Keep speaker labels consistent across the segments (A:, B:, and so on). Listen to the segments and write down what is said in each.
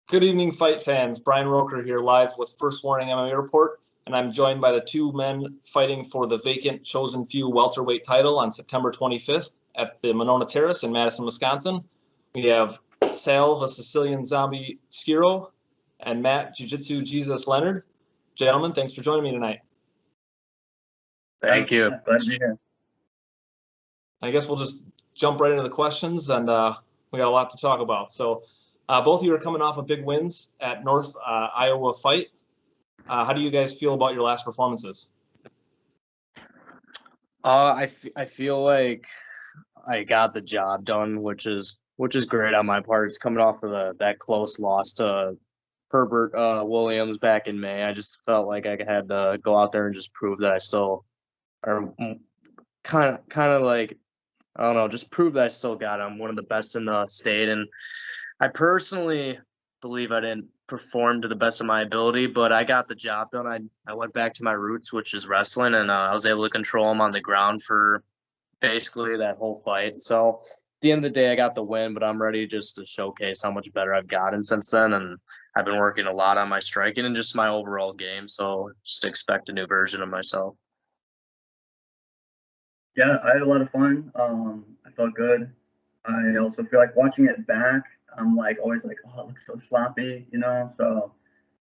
A: Good evening, fight fans. Brian Roker here, live with First Warning MMA Report, and I'm joined by the two men fighting for the vacant Chosen Few welterweight title on September 25th at the Monona Terrace in Madison, Wisconsin. We have Sal, the Sicilian Zombie Schiro, and Matt, Jiu Jitsu Jesus Leonard. Gentlemen, thanks for joining me tonight.
B: Thank you.
C: Glad to be here.
A: I guess we'll just jump right into the questions, and we got a lot to talk about. So both of you are coming off of big wins at North Iowa Fight. How do you guys feel about your last performances?
B: I feel like I got the job done, which is great on my part. It's coming off of that close loss to Herbert Williams back in May. I just felt like I had to go out there and just prove that I still are kind of like, I don't know, just prove that I still got it. I'm one of the best in the state, and I personally believe I didn't perform to the best of my ability, but I got the job done. I went back to my roots, which is wrestling, and I was able to control him on the ground for basically that whole fight. So at the end of the day, I got the win, but I'm ready just to showcase how much better I've gotten since then, and I've been working a lot on my striking and just my overall game, so just expect a new version of myself.
C: Yeah, I had a lot of fun. I felt good. I also feel like watching it back, I'm like always like, oh, it looks so sloppy, So,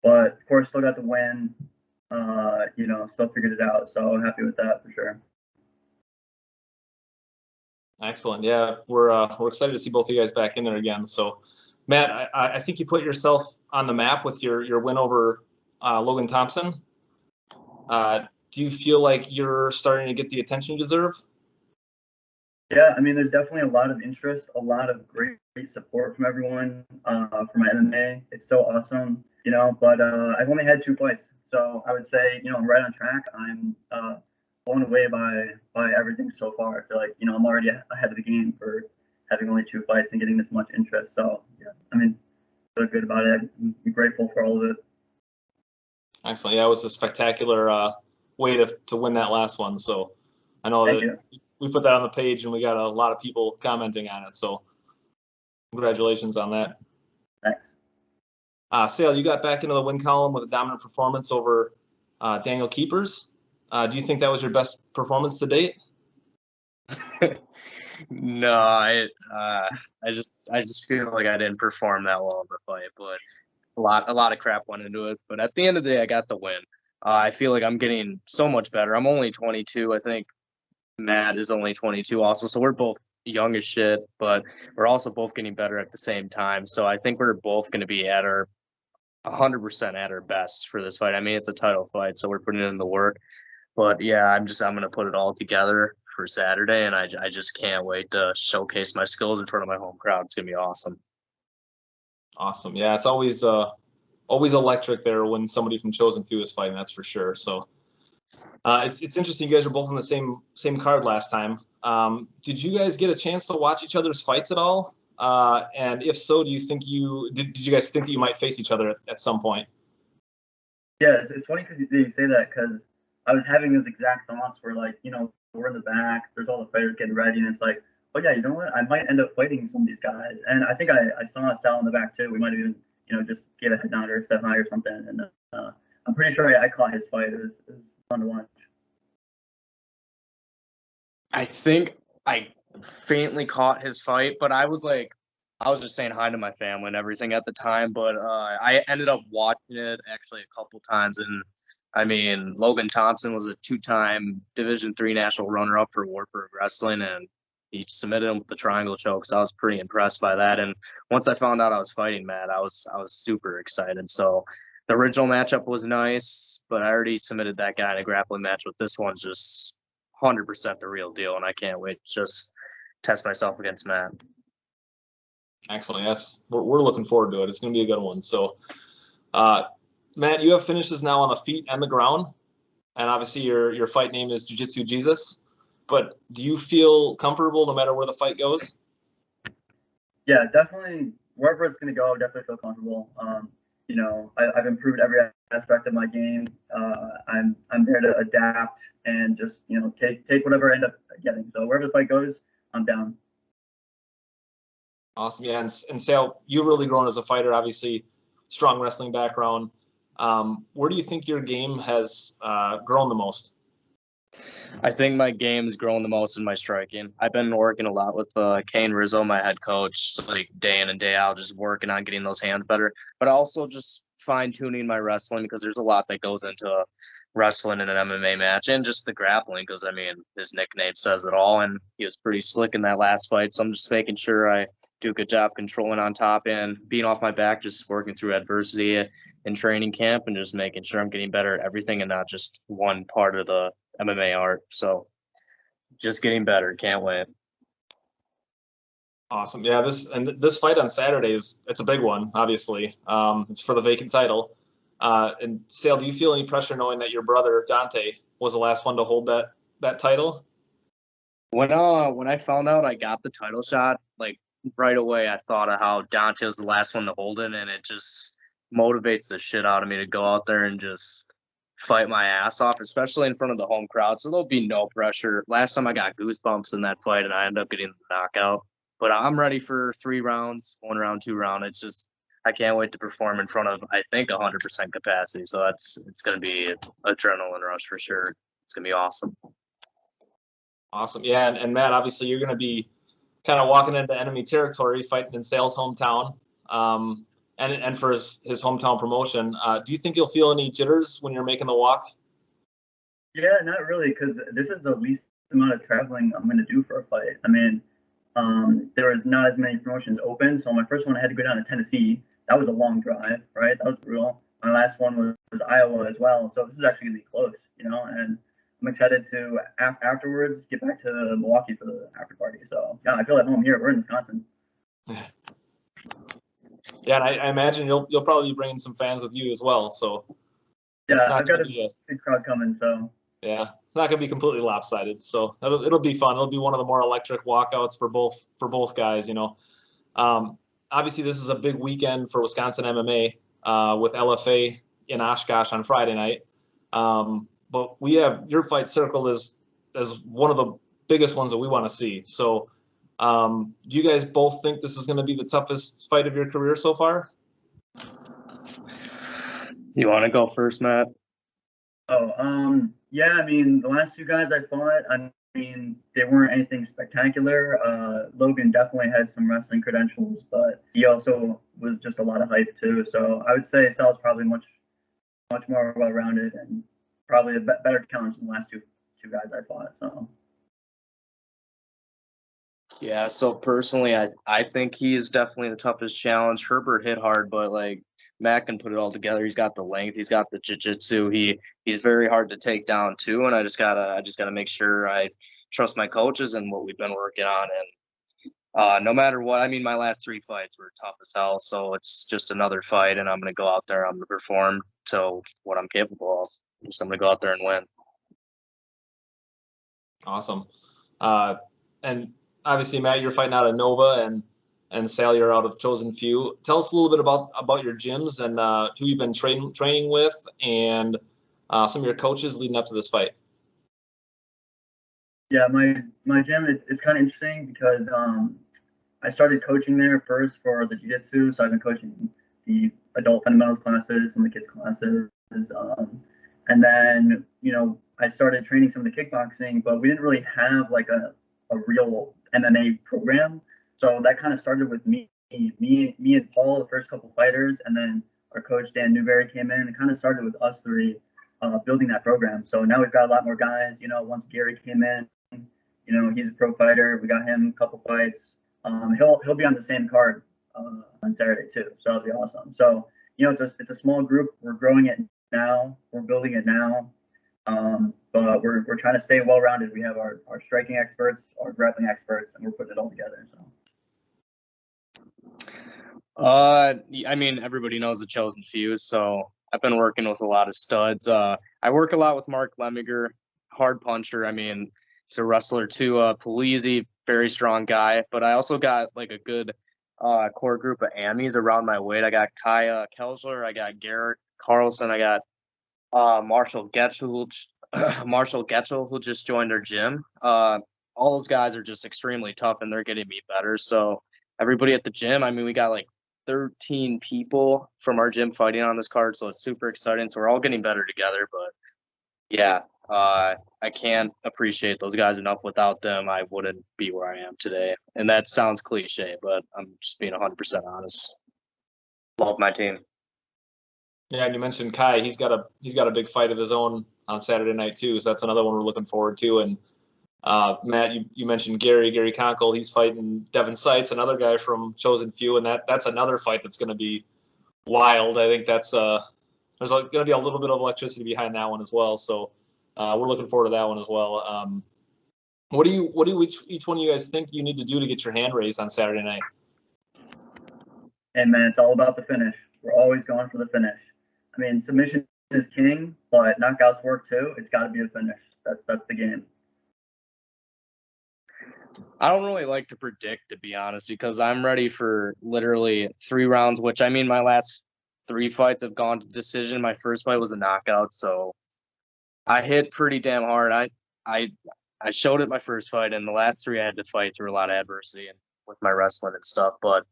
C: but of course, still got the win. Still figured it out. So I'm happy with that for sure.
A: Excellent. Yeah, we're excited to see both of you guys back in there again. So, Matt, I think you put yourself on the map with your win over Logan Thompson. Do you feel like you're starting to get the attention you deserve?
C: Yeah, I mean, there's definitely a lot of interest, a lot of great support from everyone for my MMA. It's so awesome, but I've only had 2 fights. So I would say, I'm right on track. I'm blown away by everything so far. I feel like, I'm already ahead of the game for having only 2 fights and getting this much interest. So, yeah, I mean, I feel good about it. I'm grateful for all of it.
A: Excellent. Yeah, it was a spectacular way to win that last one. So I know that we put that on the page and we got a lot of people commenting on it. So congratulations on that.
C: Thanks.
A: Sal, you got back into the win column with a dominant performance over Daniel Keepers. Do you think that was your best performance to date?
B: No, I just feel like I didn't perform that well in the fight, but a lot of crap went into it. But at the end of the day, I got the win. I feel like I'm getting so much better. I'm only 22. I think Matt is only 22 also, so we're both young as shit, but we're also both getting better at the same time. So I think we're both going to be at our 100% at our best for this fight. I mean, it's a title fight, so we're putting in the work. But yeah, I'm going to put it all together for Saturday, and I just can't wait to showcase my skills in front of my home crowd. It's going to be awesome.
A: Awesome. Yeah, it's always electric there when somebody from Chosen Few is fighting, that's for sure. So it's interesting. You guys are both on the same card last time. Did you guys get a chance to watch each other's fights at all? And if so, do you think did you guys think that you might face each other at some point?
C: Yeah, it's funny because you say that because I was having those exact thoughts where like, we're in the back, there's all the fighters getting ready, and it's like, oh yeah, you know what? I might end up fighting some of these guys. And I think I saw Sal in the back too. We might have even, just gave a head nod or said hi or something. And I'm pretty sure I caught his fight. It was fun to watch.
B: I think I faintly caught his fight, but I was just saying hi to my family and everything at the time. But I ended up watching it actually a couple times, and I mean, Logan Thompson was a 2-time Division III national runner-up for Warburg Wrestling, and he submitted him with the triangle choke. So I was pretty impressed by that. And once I found out I was fighting Matt, I was super excited. So the original matchup was nice, but I already submitted that guy in a grappling match. With this one's just 100% the real deal, and I can't wait to just test myself against Matt.
A: Excellent. Yes, we're looking forward to it. It's going to be a good one. So, Matt, you have finishes now on the feet and the ground, and obviously your fight name is Jiu Jitsu Jesus. But do you feel comfortable no matter where the fight goes?
C: Yeah, definitely. Wherever it's going to go, I definitely feel comfortable. I've improved every aspect of my game. I'm there to adapt and just take whatever I end up getting. So wherever the fight goes, I'm down.
A: Awesome. Yeah, and Sal, you've really grown as a fighter. Obviously, strong wrestling background. Where do you think your game has grown the most?
B: I think my game's grown the most in my striking. I've been working a lot with Kane Rizzo, my head coach, like day in and day out, just working on getting those hands better. But also just fine tuning my wrestling, because there's a lot that goes into wrestling in an MMA match, and just the grappling, because I mean his nickname says it all, and he was pretty slick in that last fight. So I'm just making sure I do a good job controlling on top and being off my back, just working through adversity in training camp, and just making sure I'm getting better at everything and not just one part of the MMA art. So just getting better. Can't wait.
A: Awesome. Yeah, this fight on Saturday it's a big one, obviously. It's for the vacant title. And Sal, do you feel any pressure knowing that your brother Dante was the last one to hold that title?
B: When I found out I got the title shot, like right away I thought of how Dante was the last one to hold it, and it just motivates the shit out of me to go out there and just fight my ass off, especially in front of the home crowd. So there'll be no pressure. Last time I got goosebumps in that fight, and I ended up getting the knockout. But I'm ready for 3 rounds, 1 round, 2 round. It's just I can't wait to perform in front of, I think, 100% capacity. So it's going to be an adrenaline rush for sure. It's going to be awesome.
A: Awesome. Yeah, and Matt, obviously you're going to be kind of walking into enemy territory, fighting in Sal's hometown, and for his hometown promotion. Do you think you'll feel any jitters when you're making the walk?
C: Yeah, not really, because this is the least amount of traveling I'm going to do for a fight. I mean, there was not as many promotions open, so my first one I had to go down to Tennessee. That was a long drive, right? That was brutal. My last one was Iowa as well, so this is actually going to be close, and I'm excited to afterwards get back to Milwaukee for the after party. So yeah, I feel at home here. We're in Wisconsin.
A: Yeah, and I imagine you'll probably be bringing some fans with you as well. So
C: yeah, I've got a big crowd coming. So
A: yeah, it's not going to be completely lopsided. So it'll be fun. It'll be one of the more electric walkouts for both guys. Obviously this is a big weekend for Wisconsin MMA with LFA in Oshkosh on Friday night. But we have your fight circled as one of the biggest ones that we want to see. So do you guys both think this is going to be the toughest fight of your career so far?
B: You want to go first, Matt?
C: Yeah, I mean, the last 2 guys I fought, I mean, they weren't anything spectacular. Logan definitely had some wrestling credentials, but he also was just a lot of hype too. So I would say Sal's probably much more well-rounded and probably a better challenge than the last two guys I fought. So
B: yeah, so personally I think he is definitely the toughest challenge. Herbert hit hard, but like Matt can put it all together. He's got the length, he's got the jiu-jitsu. He's very hard to take down too, and I just gotta make sure I trust my coaches and what we've been working on. And no matter what, I mean, my last 3 fights were tough as hell, so it's just another fight, and I'm gonna go out there, I'm gonna perform to what I'm capable of. I'm gonna go out there and win.
A: Awesome. And obviously, Matt, you're fighting out of Nova, and Sal, you're out of Chosen Few. Tell us a little bit about your gyms and who you've been training with, and some of your coaches leading up to this fight.
C: Yeah, my gym, it's kind of interesting because I started coaching there first for the jiu-jitsu, so I've been coaching the adult fundamentals classes and the kids classes, and then I started training some of the kickboxing, but we didn't really have like a real MMA program. So that kind of started with me and Paul, the first couple fighters, and then our coach Dan Newberry came in. It kind of started with us 3 building that program. So now we've got a lot more guys. Once Gary came in, he's a pro fighter. We got him a couple fights. He'll be on the same card on Saturday too. So that'll be awesome. So it's a small group. We're growing it now. We're building it now. But we're trying to stay well-rounded. We have our striking experts, our grappling experts, and we're putting it all together. So.
B: I mean, everybody knows the Chosen Few, so I've been working with a lot of studs. I work a lot with Mark Lemiger, hard puncher. I mean, he's a wrestler too. Polizzi, very strong guy. But I also got like a good core group of Amis around my weight. I got Kaya Kelsler, I got Garrett Carlson, I got Marshall Getchell, who just joined our gym. All those guys are just extremely tough, and they're getting me better. So everybody at the gym, I mean, we got like 13 people from our gym fighting on this card, so it's super exciting. So we're all getting better together. But yeah, I can't appreciate those guys enough. Without them, I wouldn't be where I am today. And that sounds cliche, but I'm just being 100% honest. Love my team.
A: Yeah, and you mentioned Kai. He's got a big fight of his own on Saturday night too. So that's another one we're looking forward to. And Matt, you mentioned Gary Conkle. He's fighting Devin Seitz, another guy from Chosen Few, and that's another fight that's going to be wild. I think that's there's going to be a little bit of electricity behind that one as well. So we're looking forward to that one as well. What do each one of you guys think you need to do to get your hand raised on Saturday night?
C: And man, it's all about the finish. We're always going for the finish. I mean, submission is king, but knockouts work too. It's got to be a finish. That's the game.
B: I don't really like to predict, to be honest, because I'm ready for literally 3 rounds, which I mean, my last 3 fights have gone to decision. My first fight was a knockout, so I hit pretty damn hard. I showed it my first fight, and the last 3 I had to fight through a lot of adversity and with my wrestling and stuff. But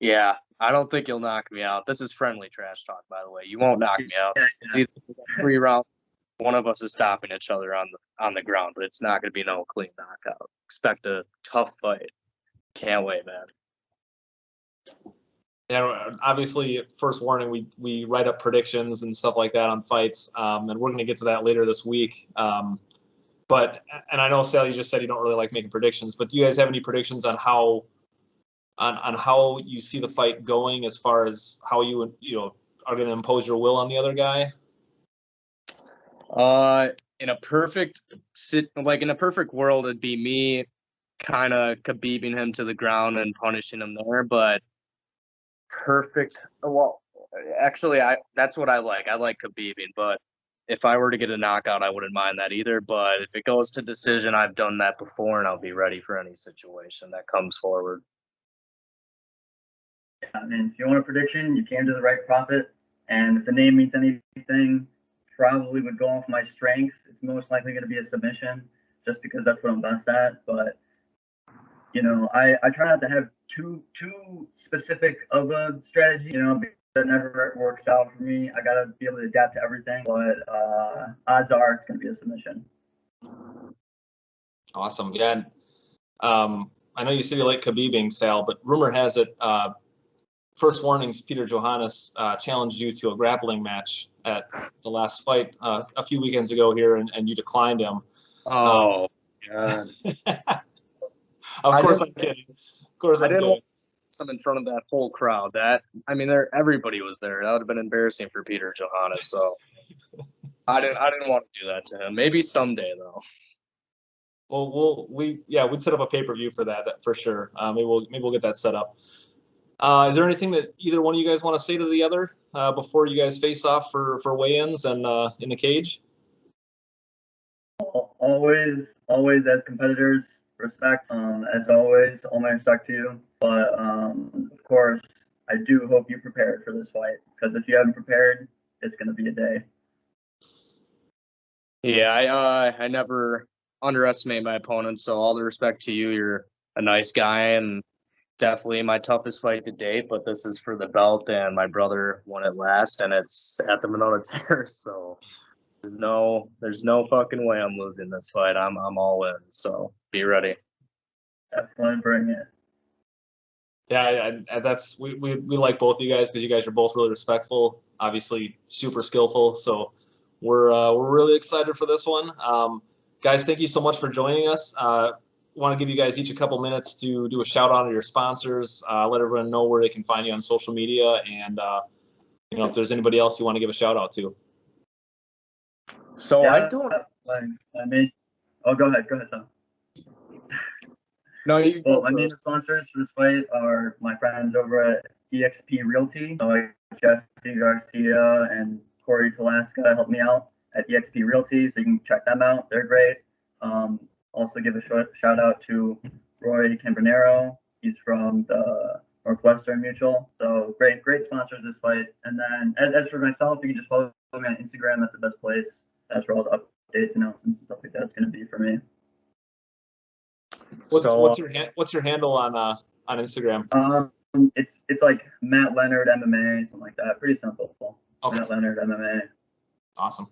B: yeah, I don't think you'll knock me out. This is friendly trash talk, by the way. You won't knock me out. It's either 3 rounds. One of us is stopping each other on the ground, but it's not going to be no clean knockout. Expect a tough fight. Can't wait, man.
A: Yeah, obviously, first warning, we write up predictions and stuff like that on fights, and we're going to get to that later this week. But I know, Sal, you just said you don't really like making predictions, but do you guys have any predictions on how you see the fight going, as far as how you are going to impose your will on the other guy?
B: In a perfect world, it'd be me kind of khabibing him to the ground and punishing him there. But perfect. Well, actually, that's what I like. I like khabibing, but if I were to get a knockout, I wouldn't mind that either. But if it goes to decision, I've done that before, and I'll be ready for any situation that comes forward.
C: I mean, if you want a prediction, you came to the right prophet. And if the name means anything, probably would go off my strengths. It's most likely going to be a submission, just because that's what I'm best at. But I try not to have too specific of a strategy. That never works out for me. I got to be able to adapt to everything. But odds are it's going to be a submission.
A: Awesome. Yeah. I know you said you like khabibing, Sal, but rumor has it, first warnings, Peter Johannes challenged you to a grappling match at the last fight a few weekends ago here, and you declined him.
B: Oh, God.
A: Of course I'm kidding. Of course I'm kidding.
B: Some in front of that whole crowd. Everybody was there. That would have been embarrassing for Peter Johannes. So I didn't want to do that to him. Maybe someday though.
A: Well, we'd set up a pay-per-view for that for sure. Maybe we'll get that set up. Is there anything that either one of you guys want to say to the other before you guys face off for weigh-ins and in the cage?
C: Always as competitors, respect. As always, all my respect to you. But of course, I do hope you prepared for this fight, because if you haven't prepared, it's going to be a day.
B: Yeah, I never underestimate my opponents. So all the respect to you. You're a nice guy and definitely my toughest fight to date. But this is for the belt, and my brother won it last, and it's at the Monona Terrace. So there's no fucking way I'm losing this fight. I'm all in. So be ready.
C: Definitely bring it.
A: Yeah, we like both of you guys, because you guys are both really respectful, obviously super skillful. So we're really excited for this one. Guys, thank you so much for joining us. Want to give you guys each a couple minutes to do a shout out to your sponsors, let everyone know where they can find you on social media, and if there's anybody else you want to give a shout out to.
B: So
C: yeah,
B: I don't.
C: Go ahead, Tom.
B: No, you.
C: Well, my main sponsors for this fight are my friends over at EXP Realty. Like Jesse Garcia and Corey Talaska helped me out at EXP Realty, so you can check them out. They're great. Also give a shout out to Roy Campanero. He's from the Northwestern Mutual. So great sponsors this fight. And then as for myself, you can just follow me on Instagram. That's the best place. That's where all the updates, announcements, and stuff like that's going to be for me.
A: What's your handle on Instagram?
C: It's like Matt Leonard MMA, something like that. Pretty simple.
A: Okay.
C: Matt Leonard MMA.
A: Awesome.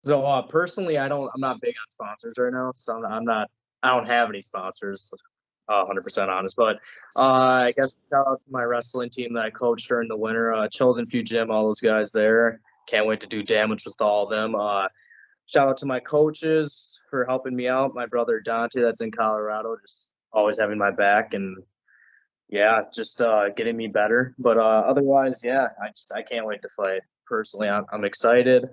B: So personally, I'm not big on sponsors right now, so I don't have any sponsors. 100% honest, but I guess shout out to my wrestling team that I coached during the winter, Chosen Few Gym, all those guys there. Can't wait to do damage with all of them. Shout out to my coaches for helping me out. My brother Dante, that's in Colorado, just always having my back, and yeah, just getting me better. But otherwise, yeah, I can't wait to fight. Personally, I'm excited.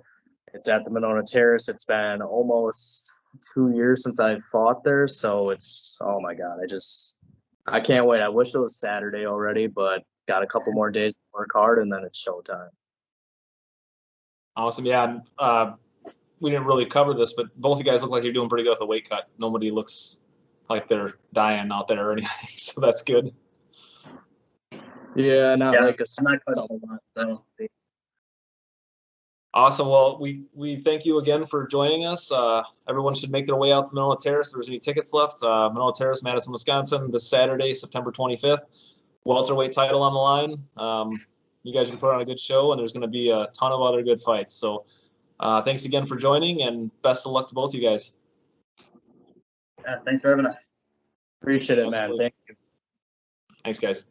B: It's at the Monona Terrace. It's been almost 2 years since I fought there, so it's, oh my God, I can't wait. I wish it was Saturday already, but got a couple more days to work hard, and then it's showtime.
A: Awesome. Yeah. We didn't really cover this, but both of you guys look like you're doing pretty good with the weight cut. Nobody looks like they're dying out there or anything, so that's good.
B: Yeah, I'm not
C: cutting a lot. So.
A: Awesome. Well, we thank you again for joining us. Everyone should make their way out to Monona Terrace. If there's any tickets left, Monona Terrace, Madison, Wisconsin, this Saturday, September 25th. Welterweight title on the line. You guys can put on a good show, and there's going to be a ton of other good fights. So thanks again for joining, and best of luck to both of you guys.
C: Thanks for having us.
B: Appreciate it, man. Thank you.
A: Thanks, guys.